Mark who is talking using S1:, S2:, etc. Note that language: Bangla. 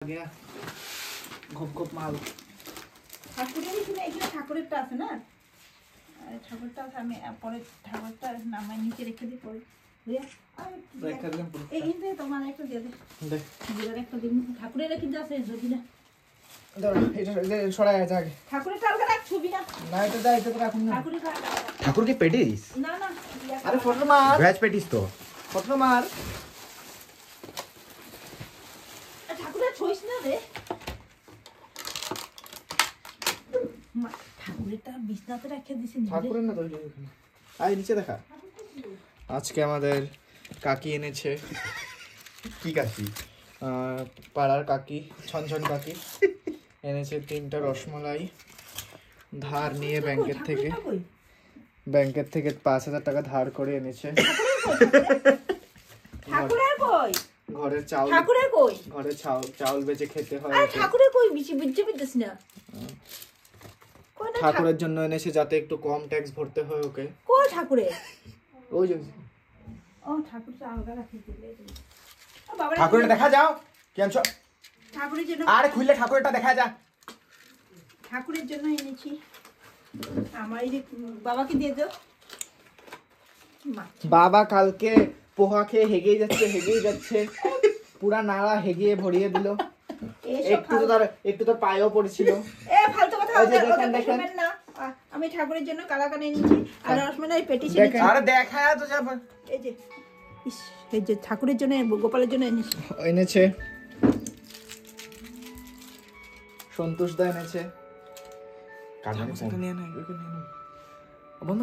S1: गया घुप घुप माल
S2: ঠাকুরের এখানে ঠাকুরেরটা আছে না, ঠাকুরটা আছে, আমি পরে ঠাকুরটা নামাই নিচে রেখে দিই পরে এই তোমার একটা দিয়ে দে একটা দিন ঠাকুরের রেখে আছে যদি না
S1: সরাই আছে আগে
S2: ঠাকুরের টালকা রাখ ছবি না
S1: না এটা দা এটা তো রাখুন না
S3: ঠাকুর কি পেটিস?
S2: না না
S1: আরে ফটো মার
S3: ভেজ পেটিস তো
S1: ফটো মার
S2: ঠাকুরের ছইস না রে ঠাকুরেরটা বিছনাতে রেখে দিছি
S1: ঠাকুরের না তো এখানে আই নিচে দেখা আজকে আমাদের কাকি এনেছে
S3: কি কাশি?
S1: পাড়ার কাকি ছনছন কাকি এনেছে 3টা রসমালাই ধার নিয়ে ব্যাংকের থেকে 5000 টাকা ধার করে এনেছে
S2: ঠাকুরের কই
S1: ঘরের চাউল
S2: ঠাকুরের কই
S1: ঘরে চাউল বেচে খেতে হয়
S2: আরে ঠাকুরের কই বিচি বুঝতে পারছিস না
S1: ঠাকুরের জন্য এনেছে যাতে একটু কম ট্যাক্স ভরতে হয় ওকে
S2: কই ঠাকুরের
S1: ওই যে
S2: ও ঠাকুরটা আলগা রাখি দিলে ও বাবা
S3: ঠাকুরটা দেখা যাও কেন ছ
S2: ঠাকুরের জন্য
S3: আরে খুললে ঠাকুরটা দেখা যা
S2: ঠাকুরের জন্য এনেছি আমার এই যে বাবাকে দিয়ে দাও
S1: বাবা কালকে পোহা খেয়ে হেগেই যাচ্ছে পুরা নাড়া হেগিয়ে ভরিয়ে দিল একটু তো পায়েও পড়েছিল
S2: এ ফালতু কথা দেখেন না আমি ঠাকুরের জন্য কালাকান এনেছি আর রসমালাই পেটিস এনেছি
S1: আরে দেখা তো যাব
S2: এই যে এই যে ঠাকুরের জন্য গোপালের জন্য
S1: এনেছে সন্তোষ দা এনেছে
S3: কাজে
S1: নিয়ে না